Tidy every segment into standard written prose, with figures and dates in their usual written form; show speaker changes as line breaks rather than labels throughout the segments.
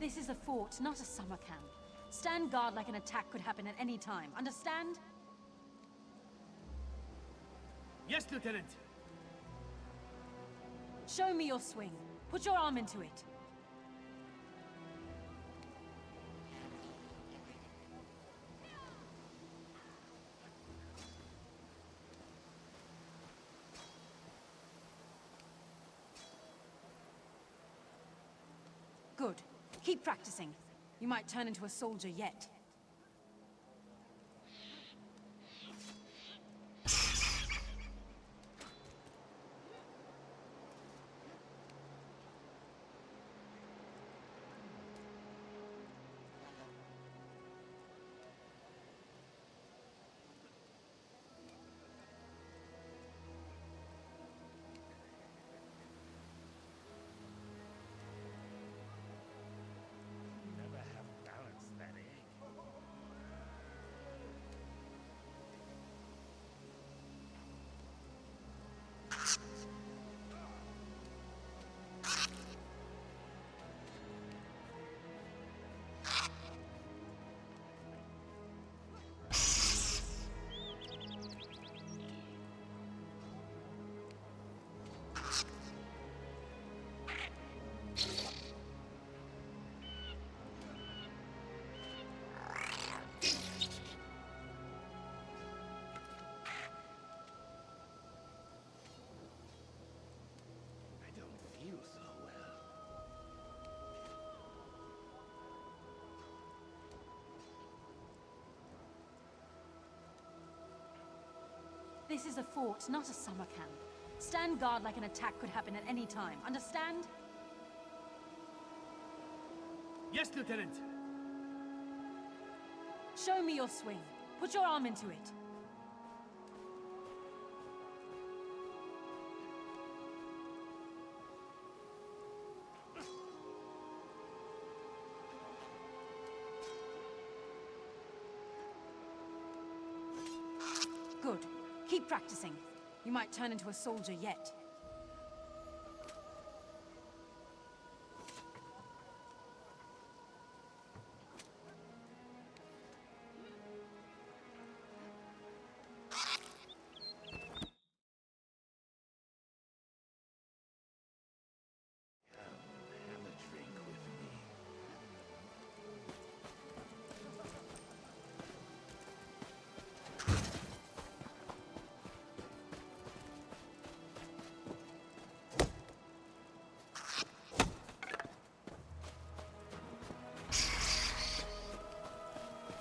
This is a fort, not a summer camp. Stand guard like an attack could happen at any time, understand?
Yes, Lieutenant.
Show me your swing. Put your arm into it. Good. Keep practicing. You might turn into a soldier yet. This is a fort, not a summer camp. Stand guard like an attack could happen at any time, understand?
Yes, Lieutenant.
Show me your swing. Put your arm into it. Good. Keep practicing. You might turn into a soldier yet.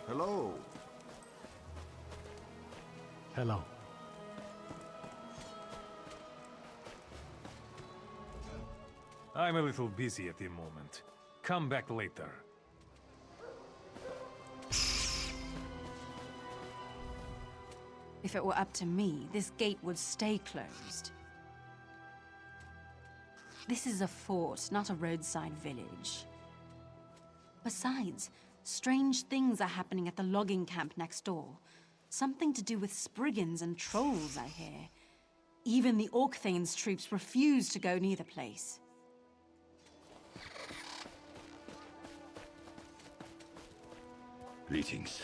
Hello.
Hello.
I'm a little busy at the moment. Come back later.
If it were up to me, this gate would stay closed. This is a fort, not a roadside village. Besides, strange things are happening at the logging camp next door. Something to do with Spriggans and trolls, I hear. Even the Orkthane's troops refuse to go near the place.
Greetings.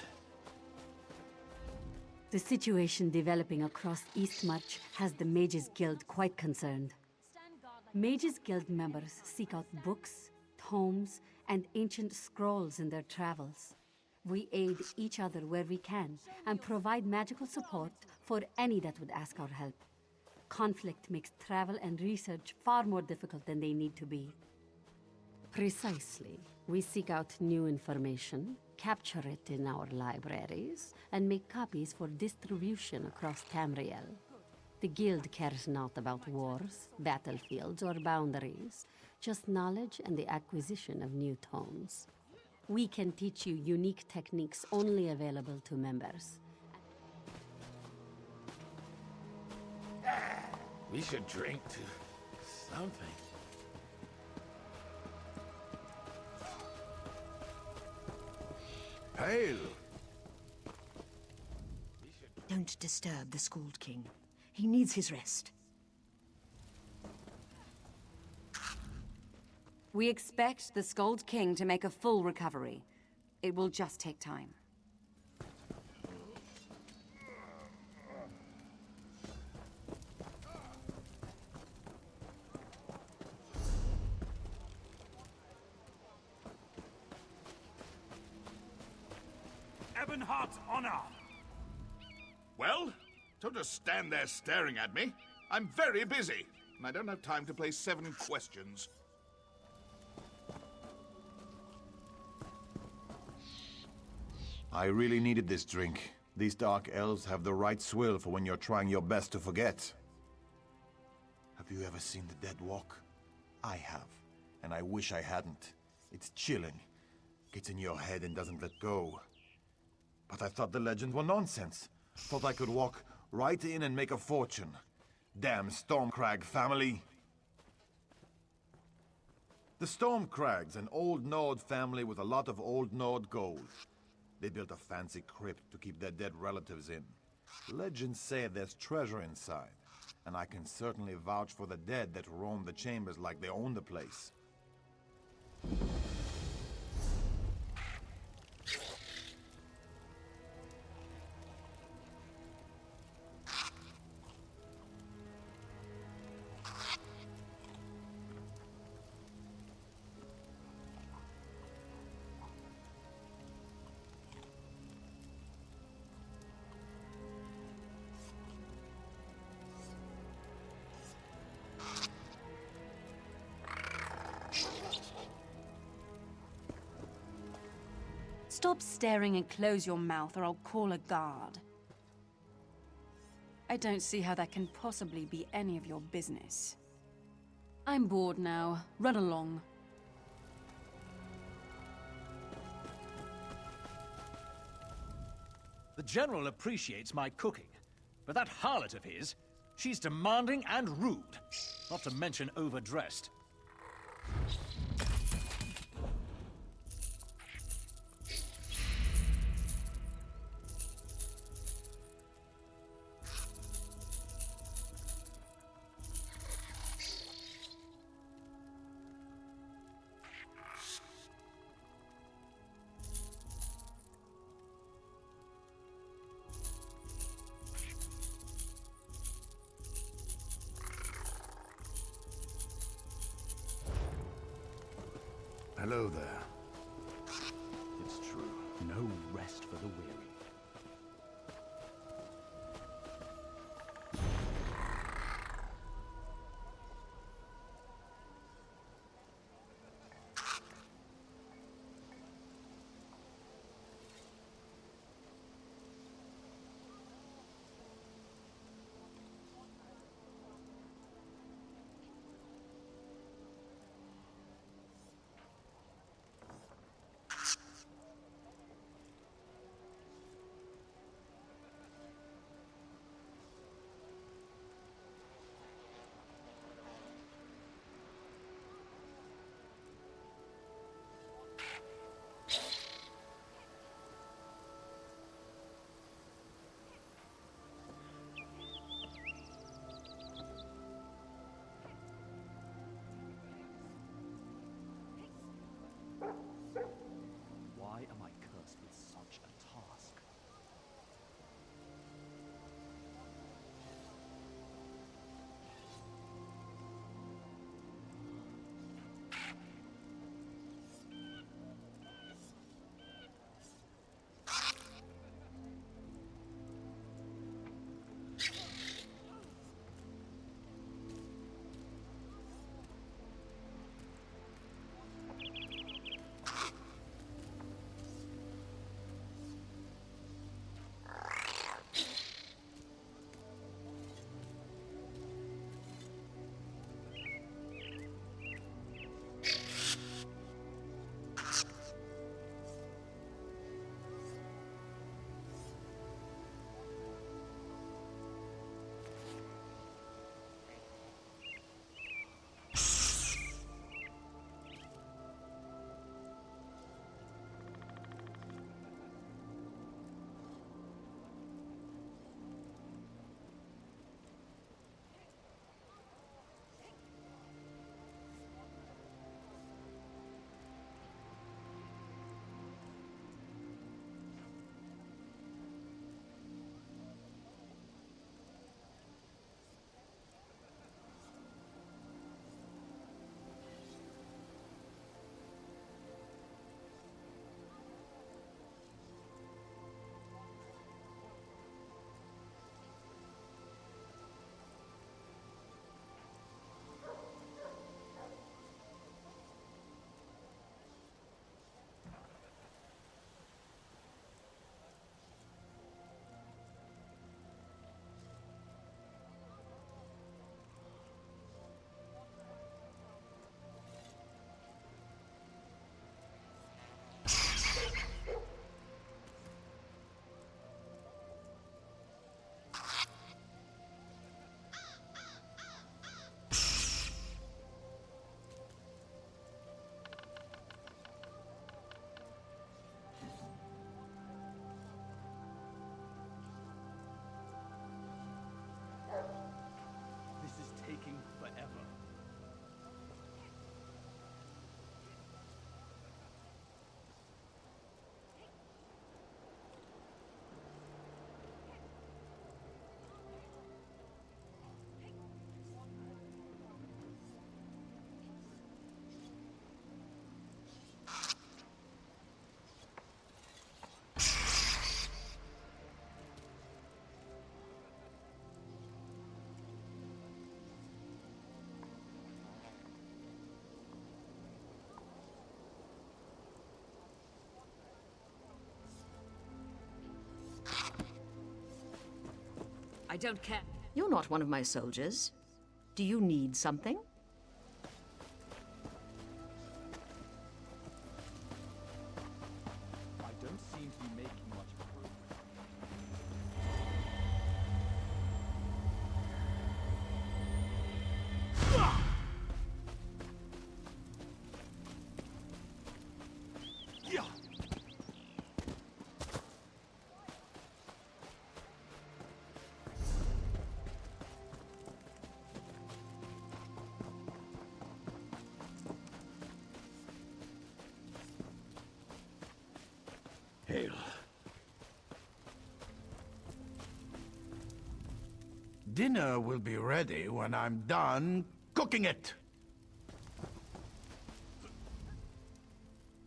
The situation developing across Eastmarch has the Mages Guild quite concerned. Mages Guild members seek out books, tomes, and ancient scrolls in their travels. We aid each other where we can and provide magical support for any that would ask our help. Conflict makes travel and research far more difficult than they need to be. Precisely. We seek out new information, capture it in our libraries, and make copies for distribution across Tamriel. The Guild cares not about wars, battlefields, or boundaries, just knowledge and the acquisition of new tomes. We can teach you unique techniques only available to members.
We should drink to something. Hail!
Don't disturb the Scald King. He needs his rest.
We expect the Skald King to make a full recovery. It will just take time.
Ebonheart's honor!
Well, don't just stand there staring at me. I'm very busy, and I don't have time to play 7 questions.
I really needed this drink. These dark elves have the right swill for when you're trying your best to forget. Have you ever seen the dead walk? I have, and I wish I hadn't. It's chilling. Gets in your head and doesn't let go. But I thought the legends were nonsense. Thought I could walk right in and make a fortune. Damn Stormcrag family. The Stormcrags, an old Nord family with a lot of old Nord gold. They built a fancy crypt to keep their dead relatives in. Legends say there's treasure inside, and I can certainly vouch for the dead that roam the chambers like they own the place.
Stop staring and close your mouth, or I'll call a guard. I don't see how that can possibly be any of your business. I'm bored now. Run along.
The General appreciates my cooking, but that harlot of his, she's demanding and rude, not to mention overdressed.
Hello there.
It's true, no rest for the weary.
I don't care.
You're not one of my soldiers. Do you need something?
I don't seem to be making much progress.
Hail. Dinner will be ready when I'm done cooking it.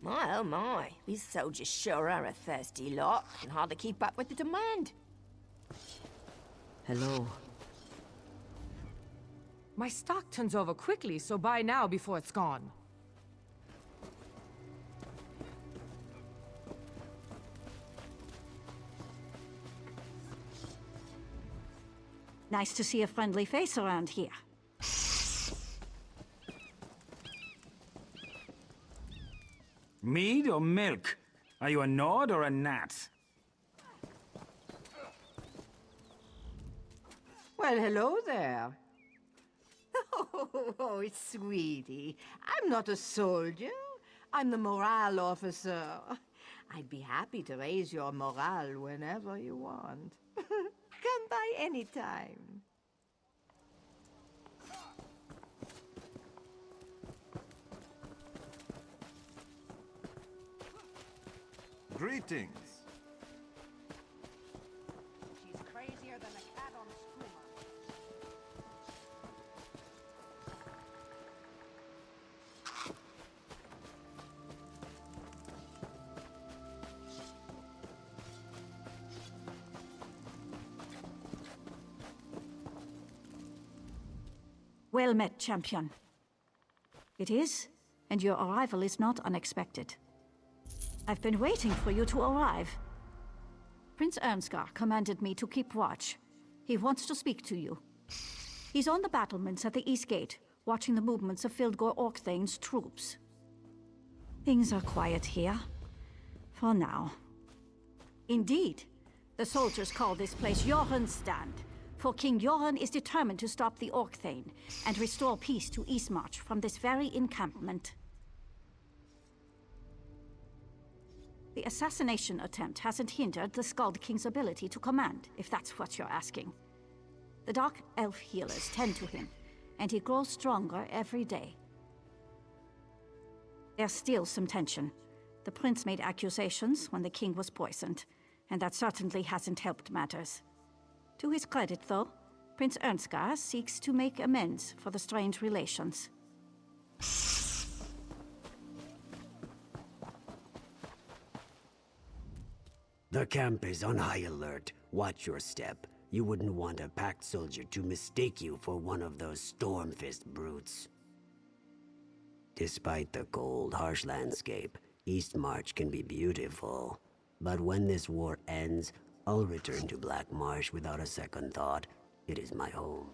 My, oh my. These soldiers sure are a thirsty lot. Can hardly keep up with the demand.
Hello.
My stock turns over quickly, so buy now before it's gone.
Nice to see a friendly face around here.
Mead or milk? Are you a Nord or a Nat?
Well, hello there. Oh, sweetie. I'm not a soldier. I'm the morale officer. I'd be happy to raise your morale whenever you want. Come by any time.
Greetings.
She's crazier than a cat on a skewers.
Well met, champion. It is, and your arrival is not unexpected. I've been waiting for you to arrive. Prince Ernskar commanded me to keep watch. He wants to speak to you. He's on the battlements at the East Gate, watching the movements of Fildgor Orkthane's troops. Things are quiet here. For now. Indeed, the soldiers call this place Johan's Stand, for King Johan is determined to stop the Orkthane and restore peace to Eastmarch from this very encampment. The assassination attempt hasn't hindered the Skald King's ability to command, if that's what you're asking. The Dark Elf healers tend to him, and he grows stronger every day. There's still some tension. The prince made accusations when the king was poisoned, and that certainly hasn't helped matters. To his credit, though, Prince Ernskar seeks to make amends for the strained relations.
The camp is on high alert. Watch your step. You wouldn't want a packed soldier to mistake you for one of those Stormfist brutes. Despite the cold, harsh landscape, Eastmarch can be beautiful. But when this war ends, I'll return to Black Marsh without a second thought. It is my home.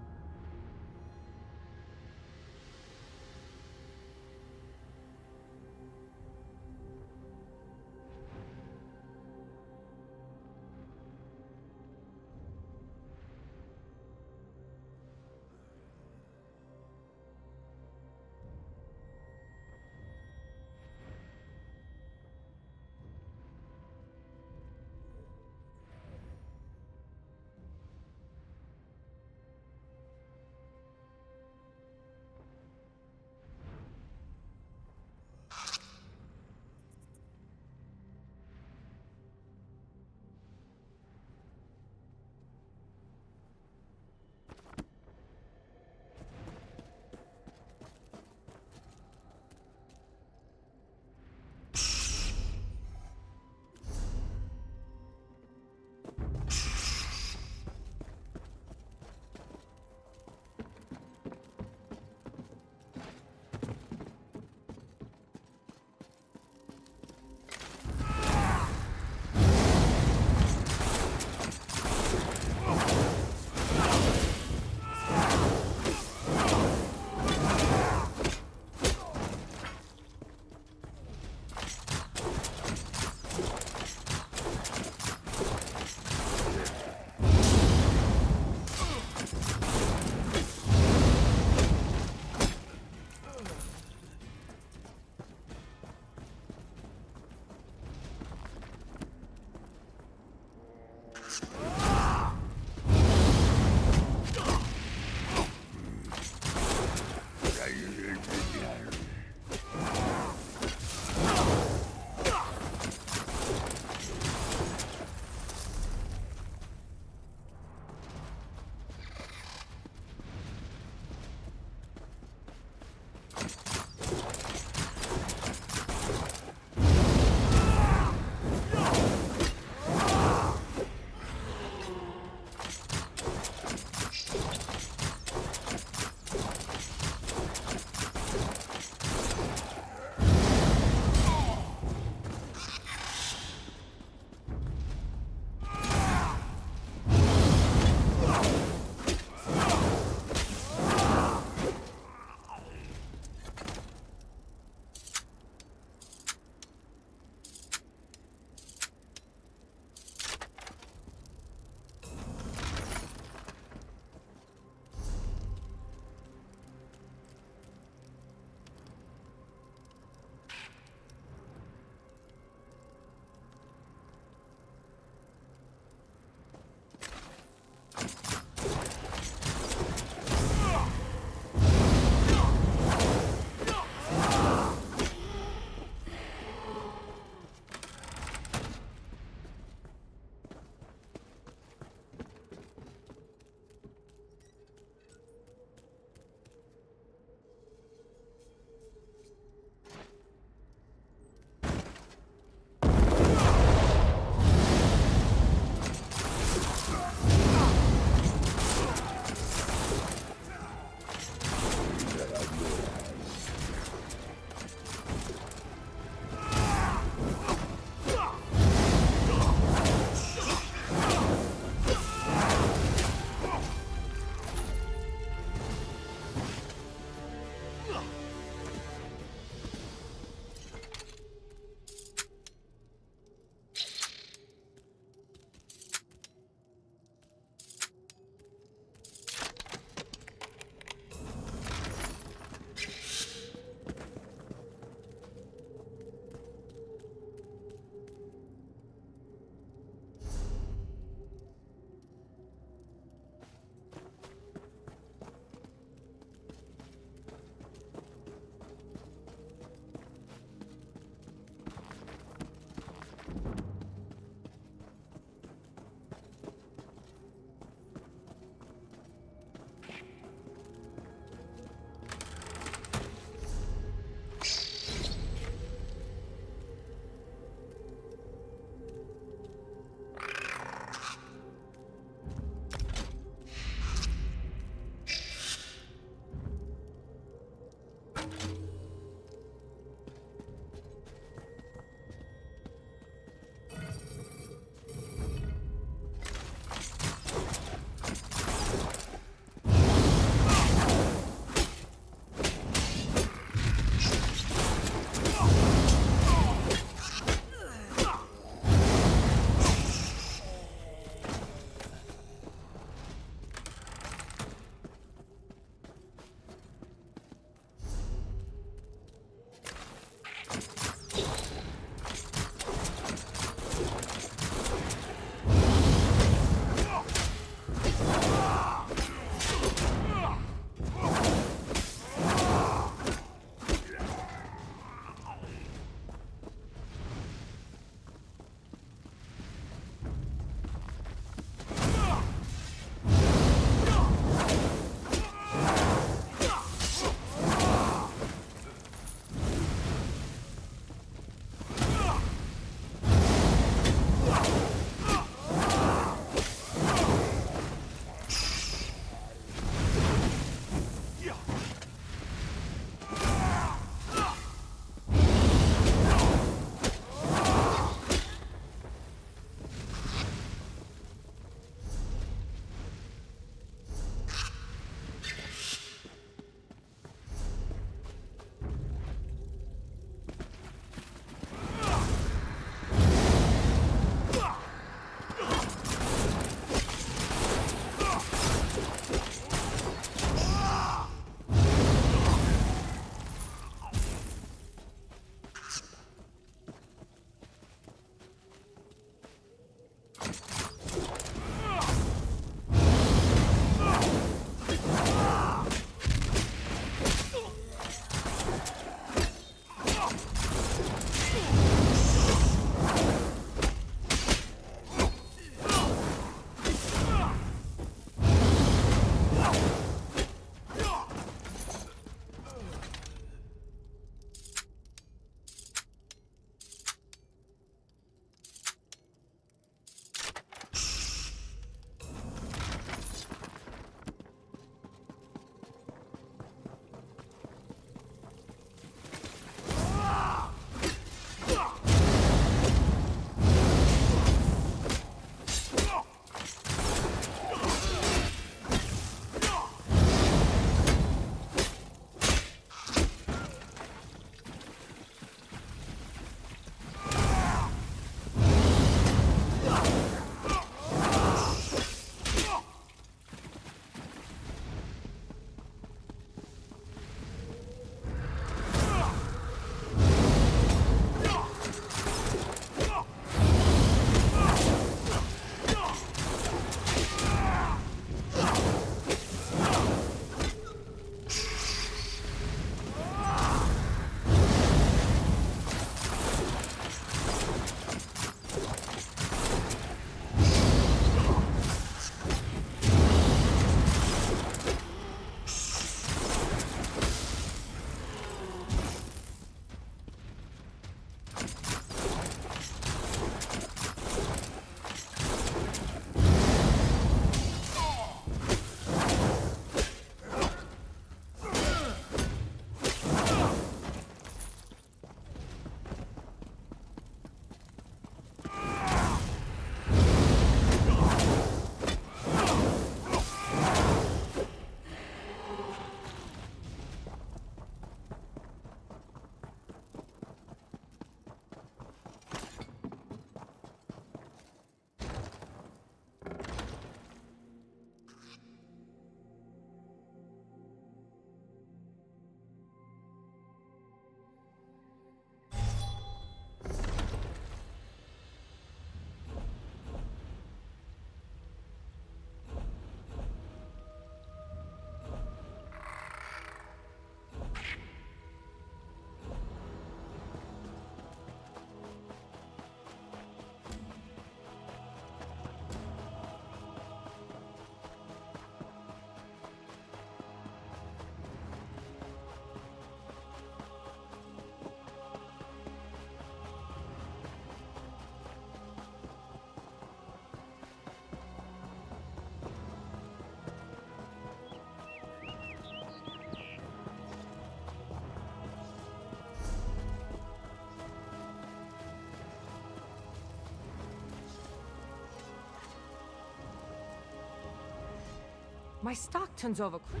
My stock turns over quick.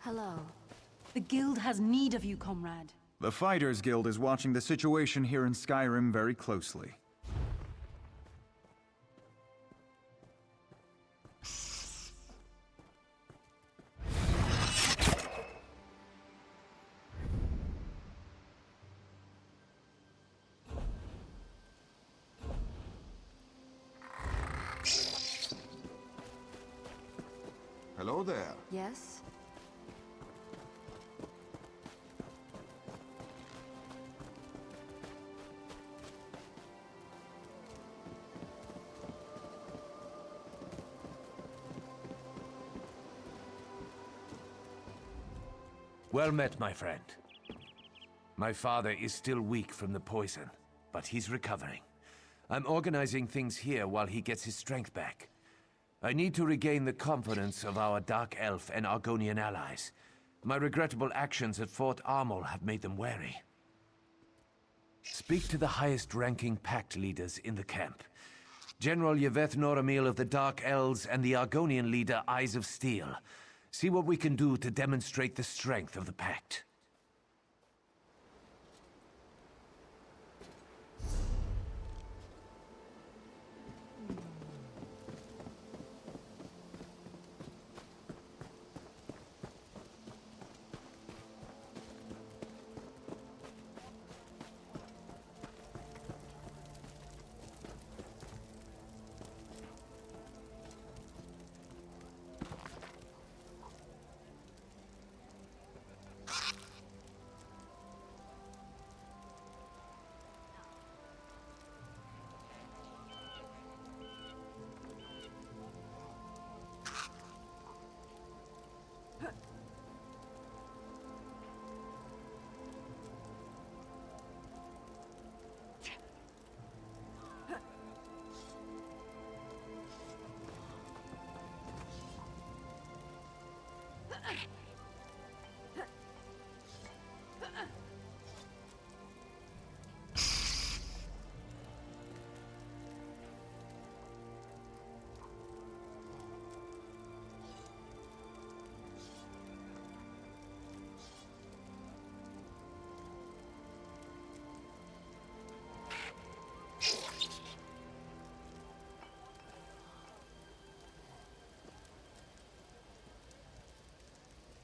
Hello. The guild has need of you, comrade.
The Fighters Guild is watching the situation here in Skyrim very closely.
Hello there.
Yes?
Well met, my friend. My father is still weak from the poison, but he's recovering. I'm organizing things here while he gets his strength back. I need to regain the confidence of our Dark Elf and Argonian allies. My regrettable actions at Fort Armel have made them wary. Speak to the highest-ranking pact leaders in the camp. General Yveth Noramil of the Dark Elves and the Argonian leader Eyes of Steel. See what we can do to demonstrate the strength of the pact.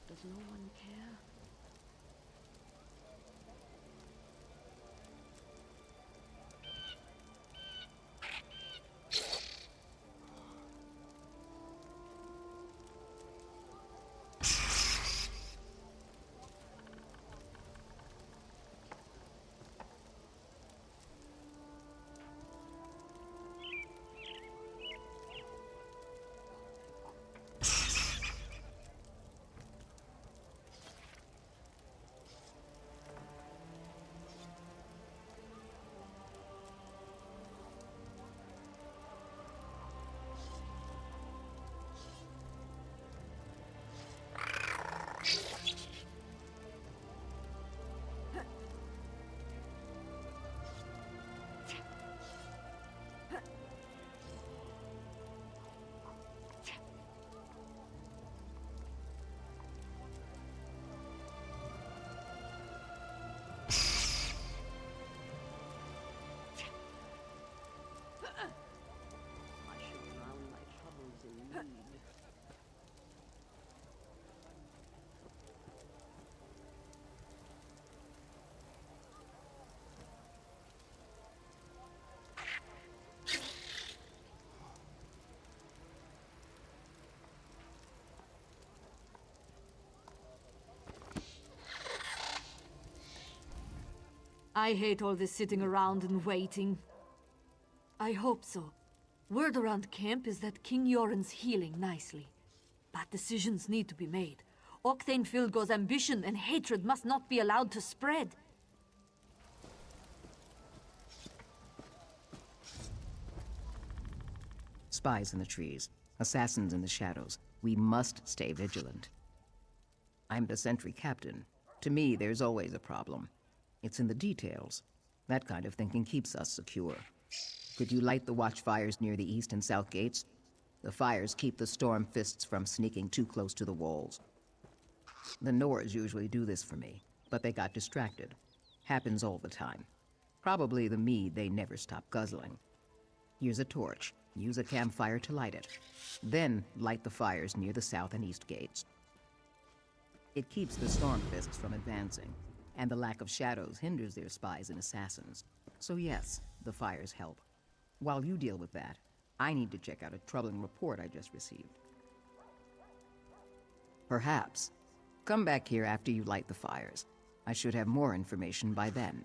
Does no one care?
I hate all this sitting around and waiting. I hope so. Word around camp is that King Yoren's healing nicely. But decisions need to be made. Octane Filgo's ambition and hatred must not be allowed to spread.
Spies in the trees, assassins in the shadows. We must stay vigilant. I'm the sentry captain. To me, there's always a problem. It's in the details. That kind of thinking keeps us secure. Could you light the watchfires near the east and south gates? The fires keep the storm fists from sneaking too close to the walls. The Nords usually do this for me, but they got distracted. Happens all the time. Probably the mead they never stop guzzling. Here's a torch. Use a campfire to light it. Then light the fires near the south and east gates. It keeps the storm fists from advancing, and the lack of shadows hinders their spies and assassins. So yes, the fires help. While you deal with that, I need to check out a troubling report I just received. Perhaps. Come back here after you light the fires. I should have more information by then.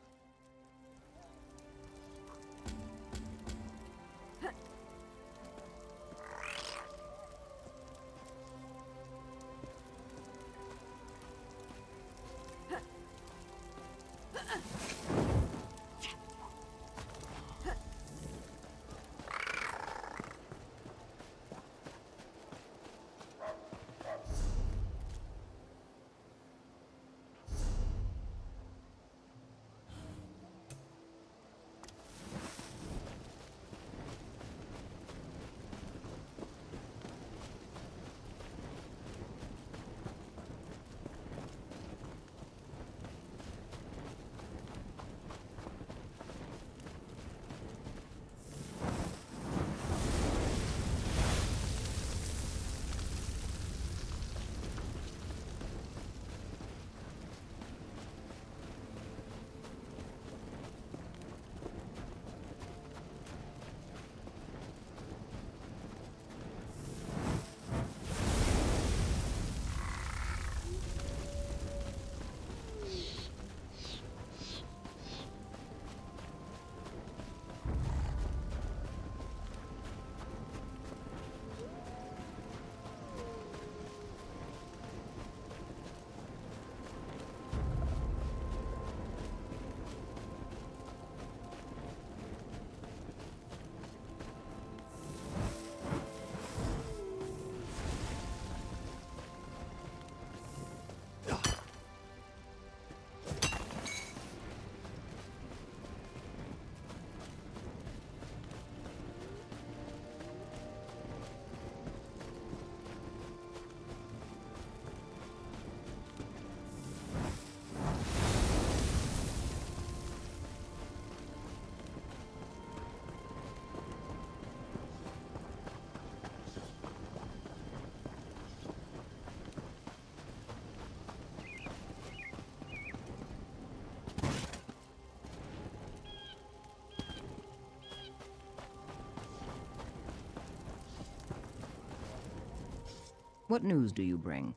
What news do you bring?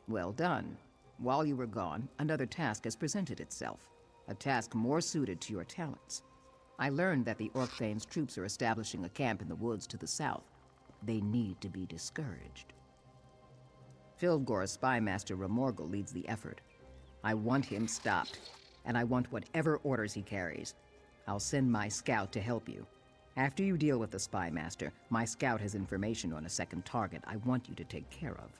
Well done. While you were gone, another task has presented itself. A task more suited to your talents. I learned that the Orc Thane's troops are establishing a camp in the woods to the south. They need to be discouraged. Filgor's spymaster Remorgel leads the effort. I want him stopped, and I want whatever orders he carries. I'll send my scout to help you. After you deal with the spymaster, my scout has information on a second target I want you to take care of.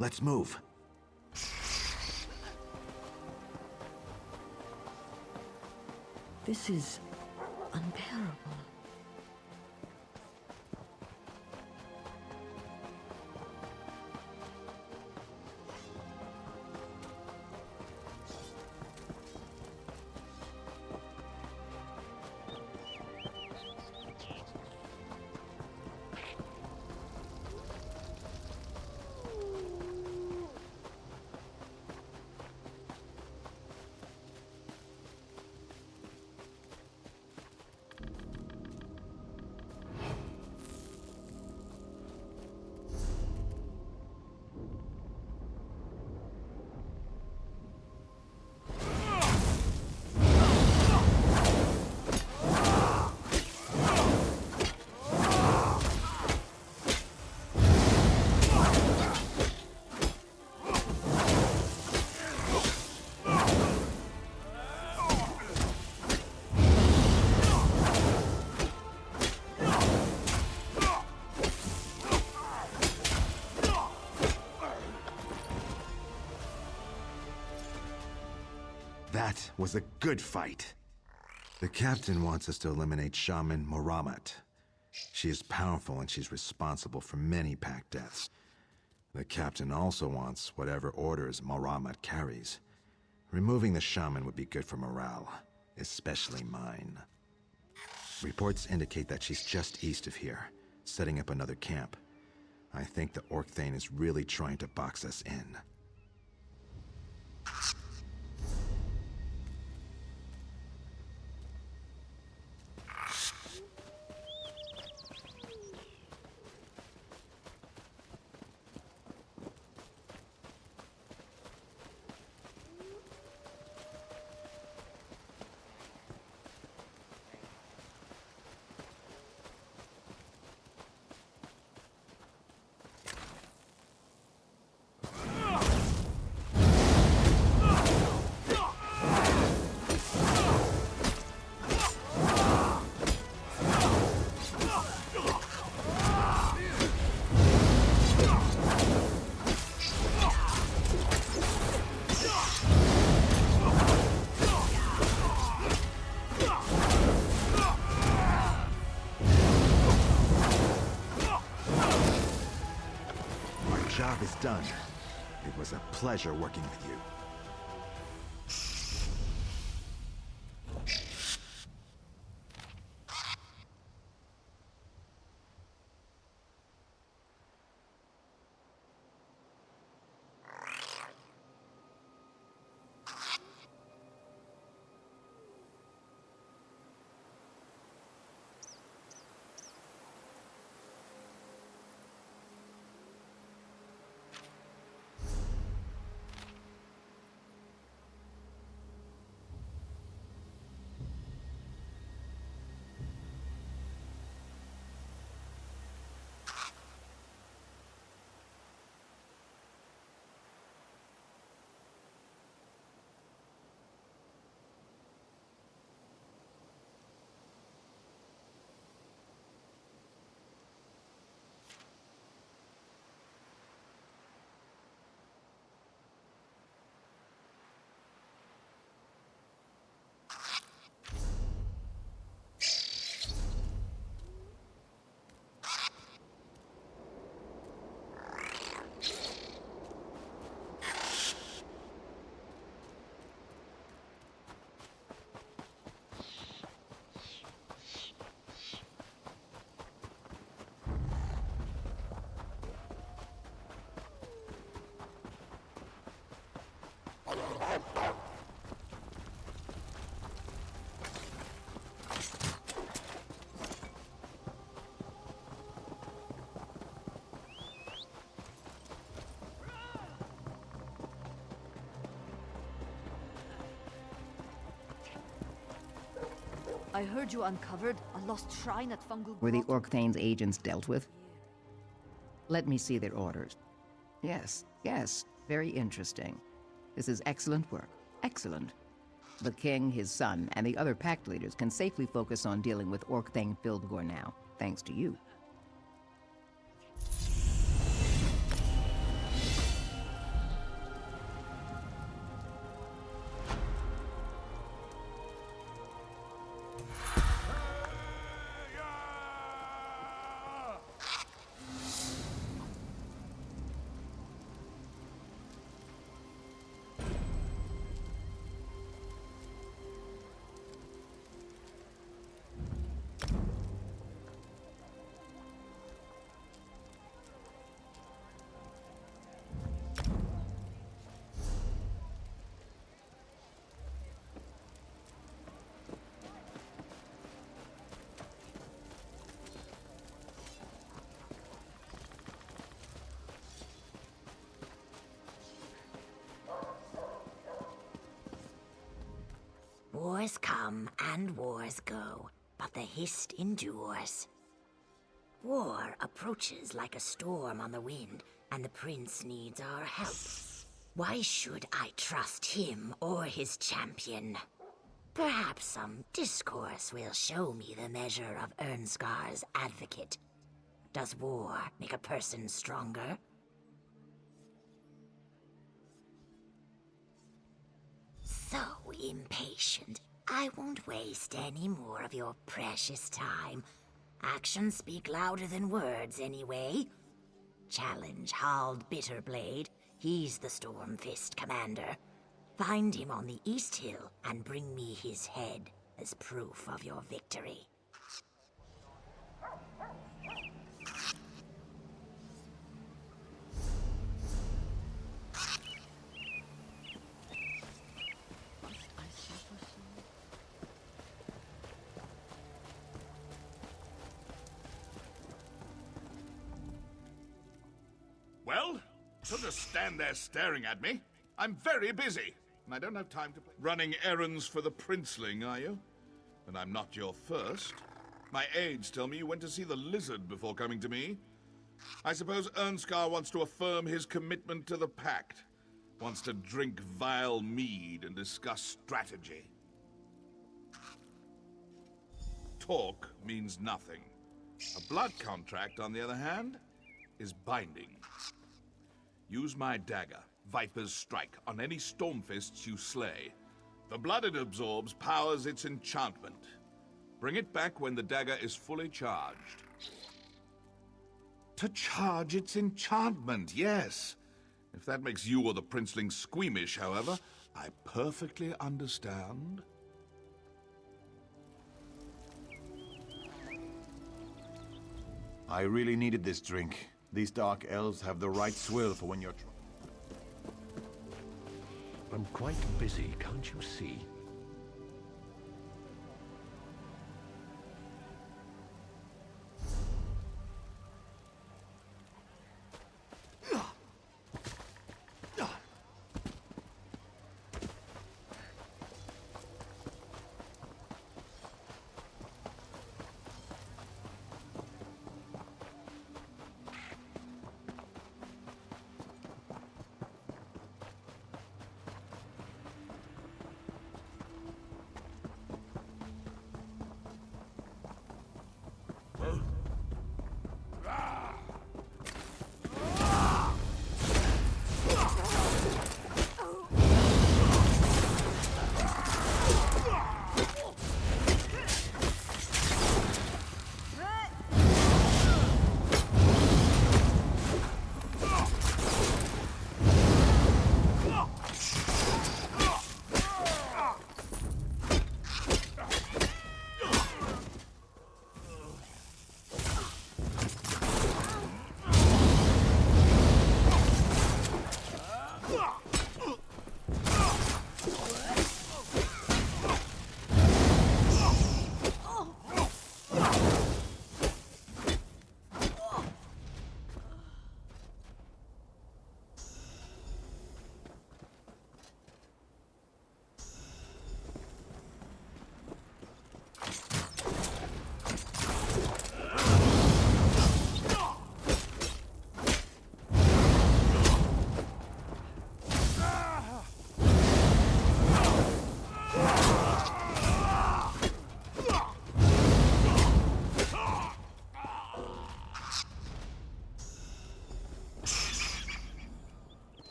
Let's move.
This is unbearable.
That was a good fight. The captain wants us to eliminate Shaman Moramat. She is powerful and she's responsible for many pack deaths. The captain also wants whatever orders Moramat carries. Removing the shaman would be good for morale, especially mine. Reports indicate that she's just east of here, setting up another camp. I think the Orc Thane is really trying to box us in. Job is done. It was a pleasure working with you.
I heard you uncovered a lost shrine at Fungal.
Were the Orc Thane's agents dealt with? Let me see their orders. Yes, very interesting. This is excellent work. Excellent. The king, his son, and the other pact leaders can safely focus on dealing with Orc Thane Fildgor now, thanks to you.
Wars come and wars go, but the Hist endures. War approaches like a storm on the wind, and the prince needs our help. Why should I trust him or his champion? Perhaps some discourse will show me the measure of Ernskar's advocate. Does war make a person stronger? So impatient. I won't waste any more of your precious time. Actions speak louder than words, anyway. Challenge Hald Bitterblade. He's the Stormfist commander. Find him on the East Hill and bring me his head as proof of your victory.
Well, don't just stand there staring at me. I'm very busy, and I don't have time to play. Running errands for the princeling, are you? And I'm not your first. My aides tell me you went to see the lizard before coming to me. I suppose Ernskar wants to affirm his commitment to the pact. Wants to drink vile mead and discuss strategy. Talk means nothing. A blood contract, on the other hand, is binding. Use my dagger, Viper's Strike, on any Stormfists you slay. The blood it absorbs powers its enchantment. Bring it back when the dagger is fully charged. To charge its enchantment, yes. If that makes you or the princeling squeamish, however, I perfectly understand.
I really needed this drink. These dark elves have the right swill for when you're...
I'm quite busy, can't you see?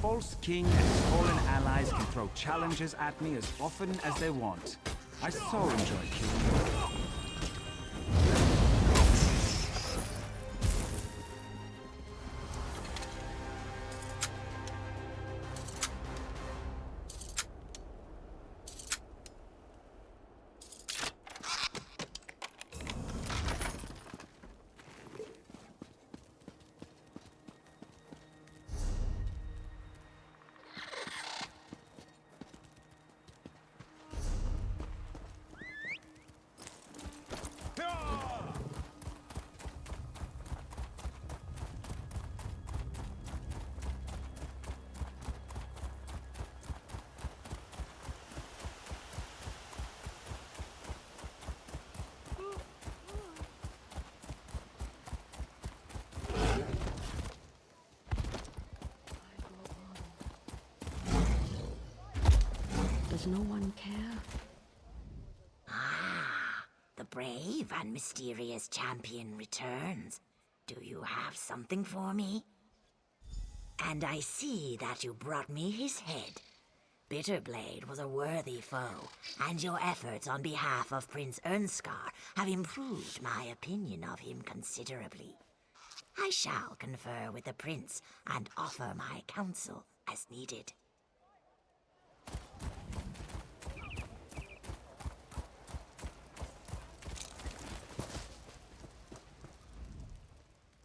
False King and his fallen allies can throw challenges at me as often as they want. I so enjoy killing them.
Does no one care?
Ah, the brave and mysterious champion returns. Do you have something for me? And I see that you brought me his head. Bitterblade was a worthy foe, and your efforts on behalf of Prince Ernskar have improved my opinion of him considerably. I shall confer with the prince and offer my counsel as needed.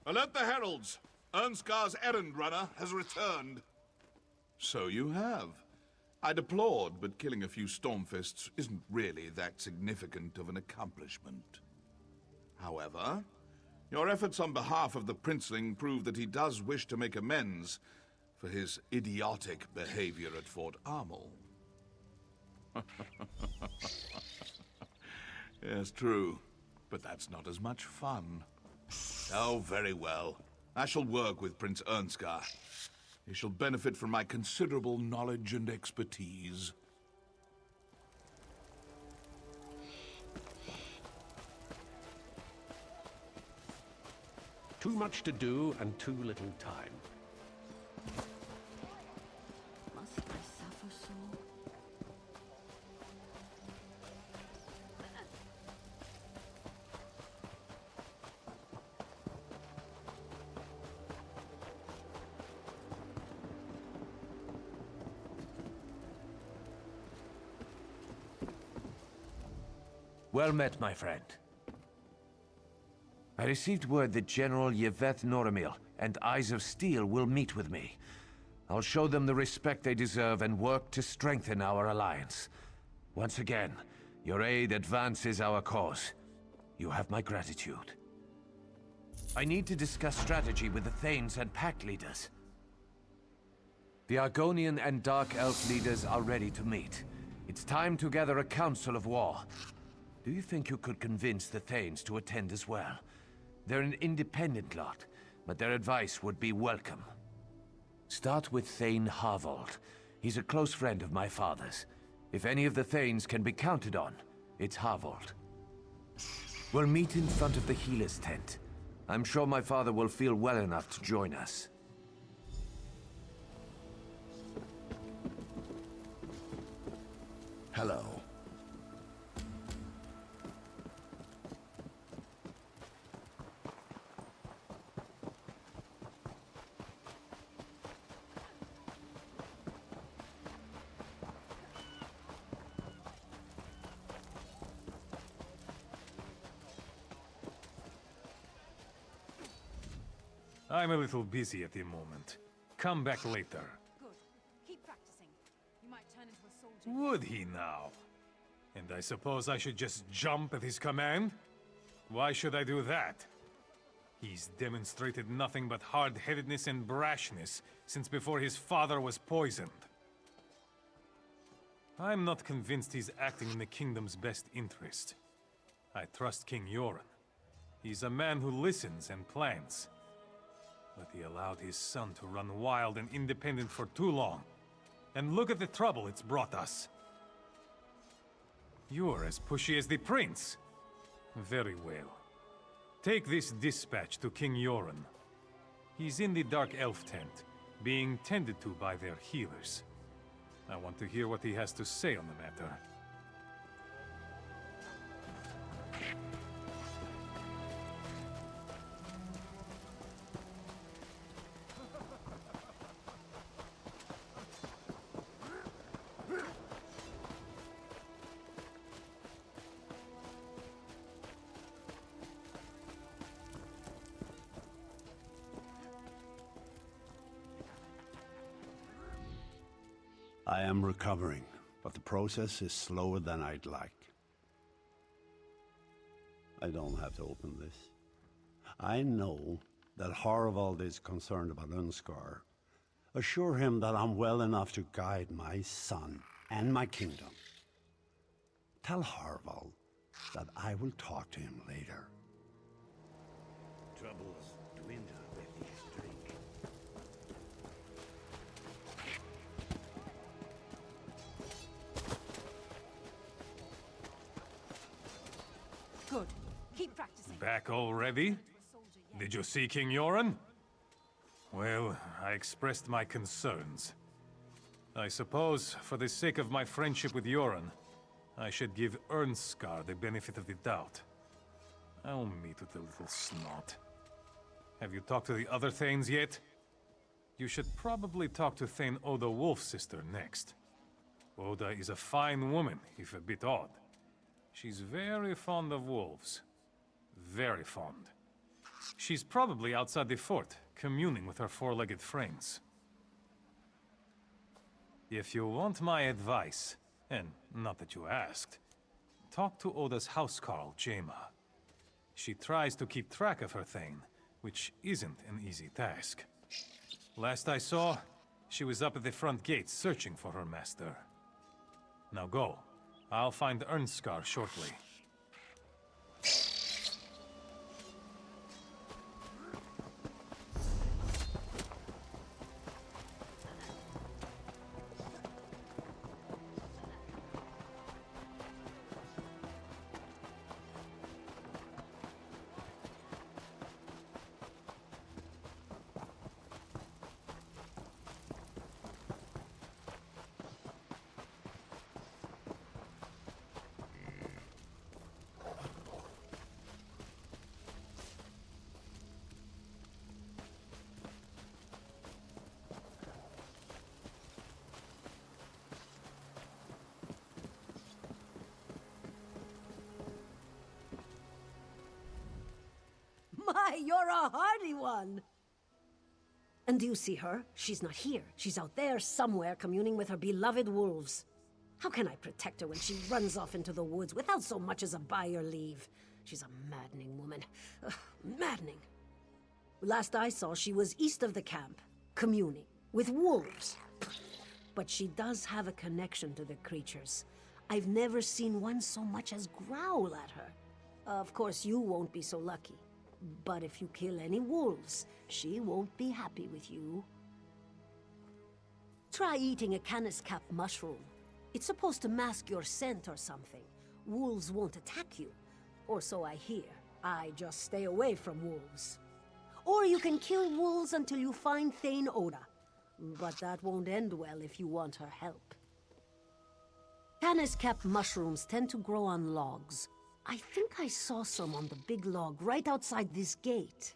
Alert the heralds! Ernskar's errand runner has returned. So you have. I deplored, but killing a few Stormfists isn't really that significant of an accomplishment. However, your efforts on behalf of the princeling prove that he does wish to make amends for his idiotic behavior at Fort Armel. Yes, true. But that's not as much fun. Oh, very well. I shall work with Prince Ernskar. He shall benefit from my considerable knowledge and expertise.
Too much to do and too little time.
Must I suffer so?
Well met, my friend. I received word that General Yeveth Noramil and Eyes of Steel will meet with me. I'll show them the respect they deserve and work to strengthen our alliance. Once again, your aid advances our cause. You have my gratitude. I need to discuss strategy with the Thanes and Pact leaders. The Argonian and Dark Elf leaders are ready to meet. It's time to gather a council of war. Do you think you could convince the Thanes to attend as well? They're an independent lot, but their advice would be welcome. Start with Thane Harvold. He's a close friend of my father's. If any of the Thanes can be counted on, it's Harvold. We'll meet in front of the healer's tent. I'm sure my father will feel well enough to join us.
Hello.
I'm a little busy at the moment. Come back later.
Good. Keep practicing. You might turn into a soldier.
Would he now? And I suppose I should just jump at his command? Why should I do that? He's demonstrated nothing but hard-headedness and brashness since before his father was poisoned. I'm not convinced he's acting in the kingdom's best interest. I trust King Yoren. He's a man who listens and plans. But he allowed his son to run wild and independent for too long. And look at the trouble it's brought us. You're as pushy as the prince. Very well. Take this dispatch to King Yoren. He's in the Dark Elf tent, being tended to by their healers. I want to hear what he has to say on the matter.
I am recovering, but the process is slower than I'd like. I don't have to open this. I know that Harvald is concerned about Ernskar. Assure him that I'm well enough to guide my son and my kingdom. Tell Harvald that I will talk to him later.
Troubles dwindle with each drink.
Keep practicing.
Back already? Did you see King Yoren? Well, I expressed my concerns. I suppose, for the sake of my friendship with Yoren, I should give Ernskar the benefit of the doubt. I'll meet with the little snot. Have you talked to the other Thanes yet? You should probably talk to Thane Oda Wolf-sister next. Oda is a fine woman, if a bit odd. She's very fond of wolves. Very fond. She's probably outside the fort, communing with her four-legged friends. If you want my advice, and not that you asked, talk to Oda's housecarl, Jaima. She tries to keep track of her Thane, which isn't an easy task. Last I saw, she was up at the front gate searching for her master. Now go. I'll find Ernskar shortly.
My, you're a hardy one! And do you see her? She's not here. She's out there somewhere communing with her beloved wolves. How can I protect her when she runs off into the woods without so much as a by your leave? She's a maddening woman. Ugh, maddening. Last I saw, she was east of the camp, communing with wolves. But she does have a connection to the creatures. I've never seen one so much as growl at her. Of course, you won't be so lucky. But if you kill any wolves, she won't be happy with you. Try eating a canis cap mushroom. It's supposed to mask your scent or something. Wolves won't attack you. Or so I hear. I just stay away from wolves. Or you can kill wolves until you find Thane Oda. But that won't end well if you want her help. Canis cap mushrooms tend to grow on logs. I think I saw some on the big log right outside this gate.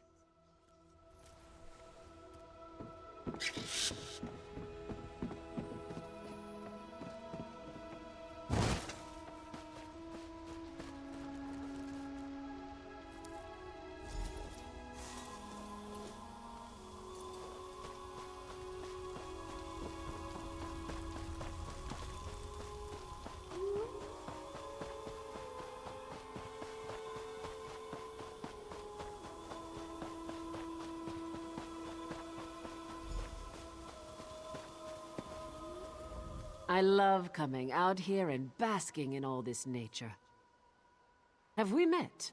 I love coming out here and basking in all this nature. Have we met?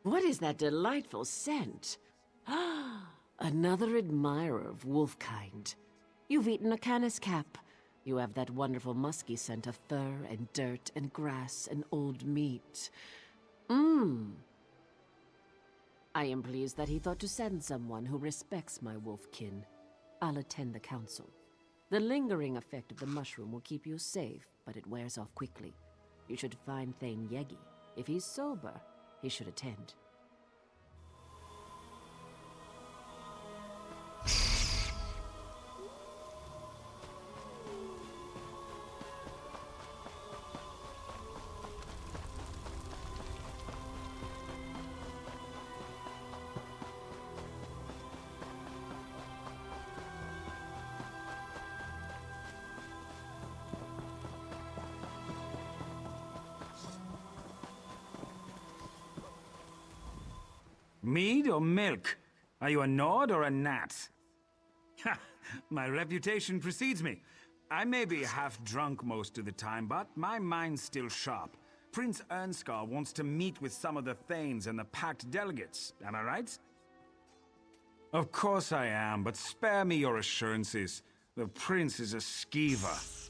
What is that delightful scent? Ah, another admirer of wolfkind. You've eaten a canis cap. You have that wonderful musky scent of fur and dirt and grass and old meat. Mmm. I am pleased that he thought to send someone who respects my wolfkin. I'll attend the council. The lingering effect of the mushroom will keep you safe, but it wears off quickly. You should find Thane Yegi. If he's sober, he should attend.
Mead or milk? Are you a Nord or a Nat? Ha! My reputation precedes me. I may be half drunk most of the time, but my mind's still sharp. Prince Ernskar wants to meet with some of the Thanes and the packed delegates, am I right? Of course I am, but spare me your assurances. The Prince is a skeever.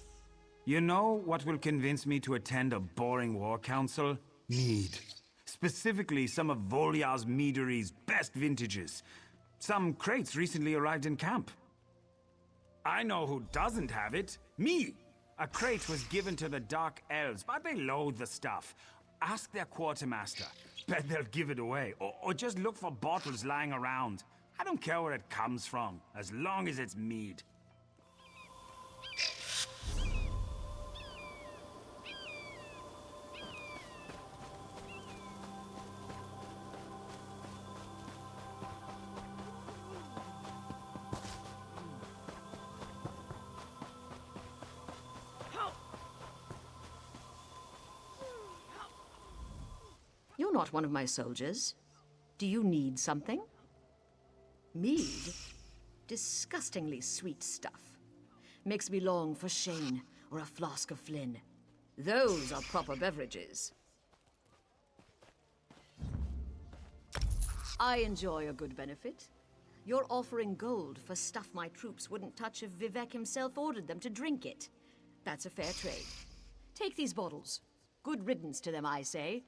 You know what will convince me to attend a boring war council? Mead. Specifically, some of Volya's meadery's best vintages. Some crates recently arrived in camp. I know who doesn't have it. Me! A crate was given to the Dark Elves, but they loathe the stuff. Ask their quartermaster. Bet they'll give it away. Or just look for bottles lying around. I don't care where it comes from, as long as it's mead.
You're not one of my soldiers. Do you need something? Mead? Disgustingly sweet stuff. Makes me long for Shane or a flask of Flynn. Those are proper beverages. I enjoy a good benefit. You're offering gold for stuff my troops wouldn't touch if Vivek himself ordered them to drink it. That's a fair trade. Take these bottles. Good riddance to them, I say.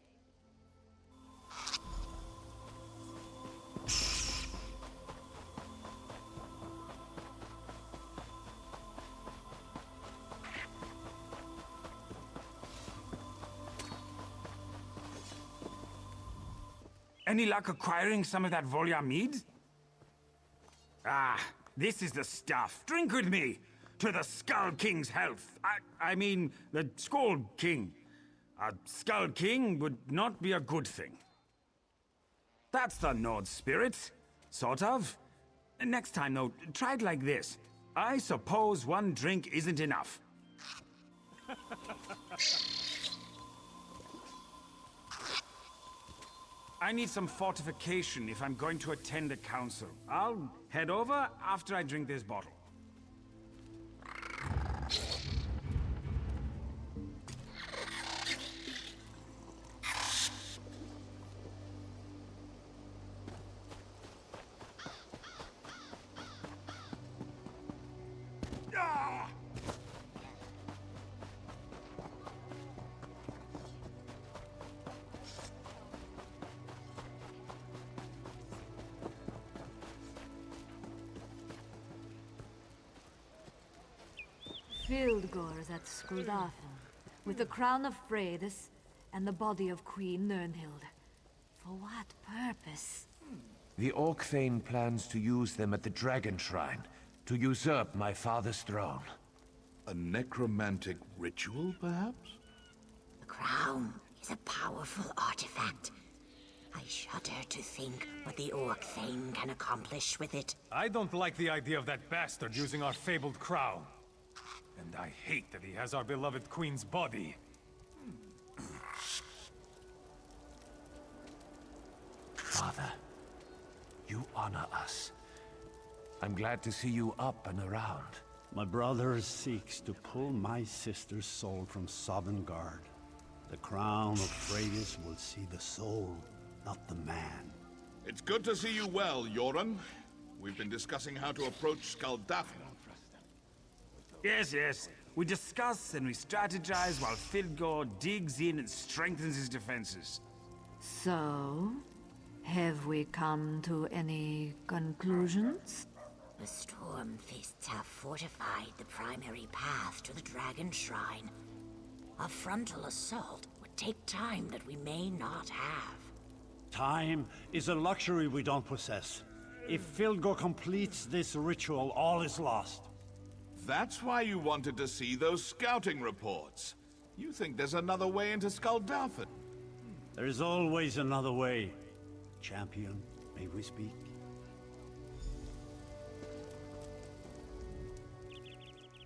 Any luck acquiring some of that Volya mead? Ah, this is the stuff. Drink with me. To the Skull King's health. I mean, the Skull King. A Skull King would not be a good thing. That's the Nord spirit. Sort of. Next time, though, try it like this. I suppose one drink isn't enough. I need some fortification if I'm going to attend a council. I'll head over after I drink this bottle.
Fieldgors at Skuldafn, with the crown of Freydis and the body of Queen Nirnhild. For what purpose?
The Orc Thane plans to use them at the Dragon Shrine, to usurp my father's throne.
A necromantic ritual, perhaps?
The crown is a powerful artifact. I shudder to think what the Orc Thane can accomplish with it.
I don't like the idea of that bastard using our fabled crown. And I hate that he has our beloved queen's body.
Father, you honor us. I'm glad to see you up and around.
My brother seeks to pull my sister's soul from Sovngarde. The crown of Freydis will see the soul, not the man.
It's good to see you well, Yoren. We've been discussing how to approach Skuldafn.
Yes, yes. We discuss and we strategize while Fildgor digs in and strengthens his defenses.
So, have we come to any conclusions?
The Stormfists have fortified the primary path to the Dragon Shrine. A frontal assault would take time that we may not have.
Time is a luxury we don't possess. If Fildgor completes this ritual, all is lost.
That's why you wanted to see those scouting reports. You think there's another way into Skuldafn?
There is always another way. Champion, may we speak?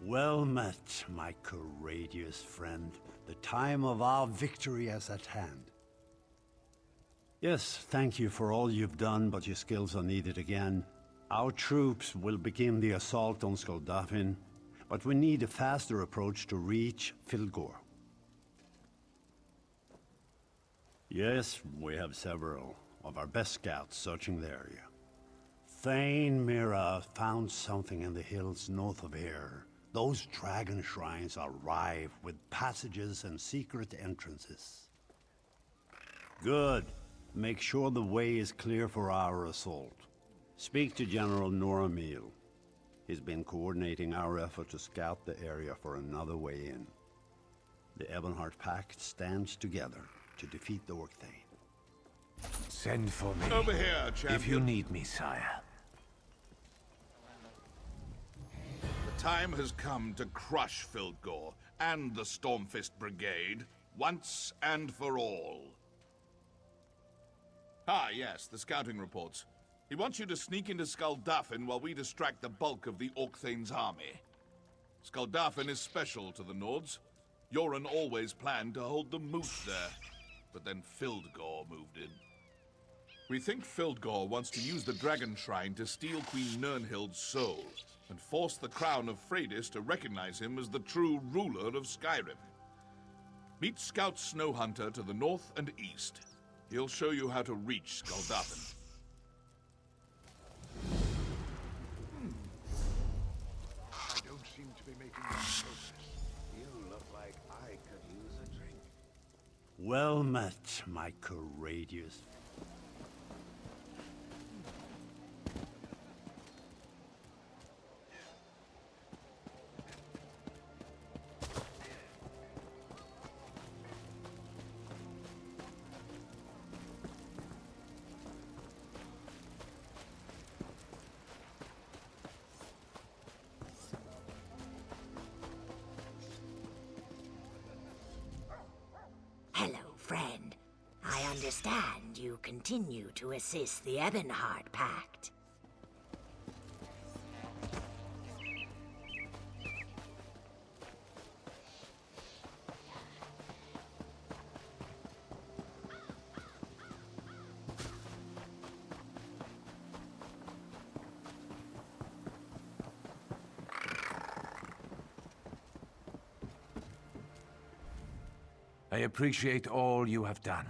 Well met, my courageous friend. The time of our victory is at hand. Yes, thank you for all you've done, but your skills are needed again. Our troops will begin the assault on Skuldafn, but we need a faster approach to reach Fildgor. Yes, we have several of our best scouts searching the area. Thane Mira found something in the hills north of here. Those dragon shrines are rife with passages and secret entrances. Good. Make sure the way is clear for our assault. Speak to General Noramil. He's been coordinating our effort to scout the area for another way in. The Ebonheart Pact stands together to defeat the Orkthane.
Send for me.
Over here, champion.
If you need me, sire.
The time has come to crush Fildgore and the Stormfist Brigade, once and for all. Ah, yes, the scouting reports. He wants you to sneak into Skuldafn while we distract the bulk of the Orkthane's army. Skuldafn is special to the Nords. Yoren always planned to hold the moot there, but then Fildgore moved in. We think Fildgore wants to use the Dragon Shrine to steal Queen Nirnhild's soul, and force the Crown of Freydis to recognize him as the true ruler of Skyrim. Meet Scout Snowhunter to the north and east. He'll show you how to reach Skuldafn.
I don't seem to be making much progress. You look like I could use a drink.
Well met, my courageous.
Hello, friend. I understand you continue to assist the Ebonheart Pact.
I appreciate all you have done,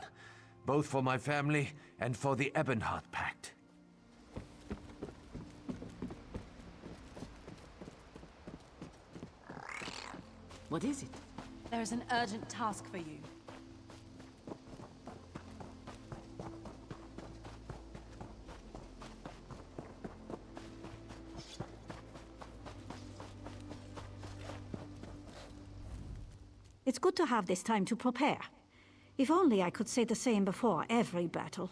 both for my family and for the Ebonheart Pact.
What is it?
There is an urgent task for you.
It's good to have this time to prepare. If only I could say the same before every battle.